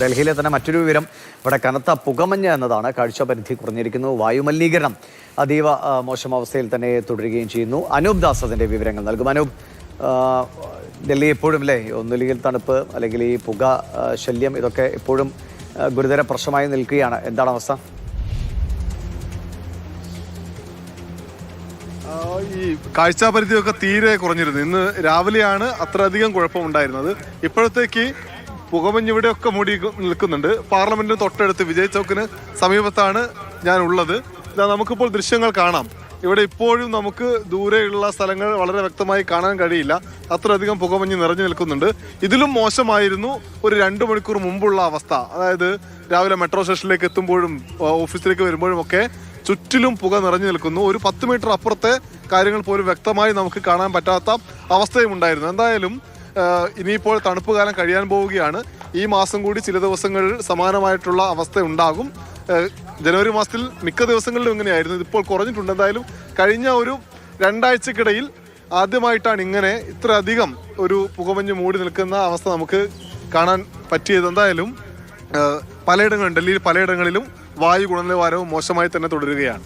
ഡൽഹിയിലെ തന്നെ മറ്റൊരു വിവരം ഇവിടെ കനത്ത പുകമഞ്ഞ് എന്നതാണ്. കാഴ്ചപരിധി കുറഞ്ഞിരിക്കുന്നു. വായുമലിനീകരണം അതീവ മോശം അവസ്ഥയിൽ തന്നെ തുടരുകയും ചെയ്യുന്നു. അനൂപ് ദാസ് അതിൻ്റെ വിവരങ്ങൾ നൽകും. അനൂപ്, ഡൽഹി എപ്പോഴും അല്ലേ ഒന്നുമില്ലെങ്കിൽ തണുപ്പ് അല്ലെങ്കിൽ ഈ പുക ശല്യം ഇതൊക്കെ എപ്പോഴും ഗുരുതര പ്രശ്നമായി നിൽക്കുകയാണ്. എന്താണ് അവസ്ഥ? ഈ കാഴ്ചാപരിധിയൊക്കെ തീരെ കുറഞ്ഞിരുന്നു. ഇന്ന് രാവിലെയാണ് അത്രയധികം കുഴപ്പമുണ്ടായിരുന്നത്. ഇപ്പോഴത്തേക്ക് പുകമഞ്ഞ് ഇവിടെയൊക്കെ മൂടി നിൽക്കുന്നുണ്ട്. പാർലമെന്റിന് തൊട്ടടുത്ത് വിജയ് ചൗക്കിന് സമീപത്താണ് ഞാൻ ഉള്ളത്. ഇതാ നമുക്കിപ്പോൾ ദൃശ്യങ്ങൾ കാണാം. ഇവിടെ ഇപ്പോഴും നമുക്ക് ദൂരെയുള്ള സ്ഥലങ്ങൾ വളരെ വ്യക്തമായി കാണാൻ കഴിയില്ല. അത്രയധികം പുകമഞ്ഞ് നിറഞ്ഞു നിൽക്കുന്നുണ്ട്. ഇതിലും മോശമായിരുന്നു ഒരു 2 മണിക്കൂർ മുമ്പുള്ള അവസ്ഥ. അതായത് രാവിലെ മെട്രോ സ്റ്റേഷനിലേക്ക് എത്തുമ്പോഴും ഓഫീസിലേക്ക് വരുമ്പോഴും ഒക്കെ ചുറ്റിലും പുക നിറഞ്ഞു നിൽക്കുന്നു. ഒരു 10 മീറ്റർ അപ്പുറത്തെ കാര്യങ്ങൾ പോലും വ്യക്തമായി നമുക്ക് കാണാൻ പറ്റാത്ത അവസ്ഥയും ഉണ്ടായിരുന്നു. എന്തായാലും ഇനിയിപ്പോൾ തണുപ്പ് കാലം കഴിയാൻ പോവുകയാണ്. ഈ മാസം കൂടി ചില ദിവസങ്ങളിൽ സമാനമായിട്ടുള്ള അവസ്ഥ ഉണ്ടാകും. ജനുവരി മാസത്തിൽ മിക്ക ദിവസങ്ങളിലും ഇങ്ങനെയായിരുന്നു. ഇതിപ്പോൾ കുറഞ്ഞിട്ടുണ്ട്. എന്തായാലും കഴിഞ്ഞ ഒരു 2 ആഴ്ചക്കിടയിൽ ആദ്യമായിട്ടാണ് ഇങ്ങനെ ഇത്രയധികം ഒരു പുകമഞ്ഞ് മൂടി നിൽക്കുന്ന അവസ്ഥ നമുക്ക് കാണാൻ പറ്റിയത്. എന്തായാലും ഡൽഹിയിൽ പലയിടങ്ങളിലും വായു ഗുണനിലവാരവും മോശമായി തന്നെ തുടരുകയാണ്.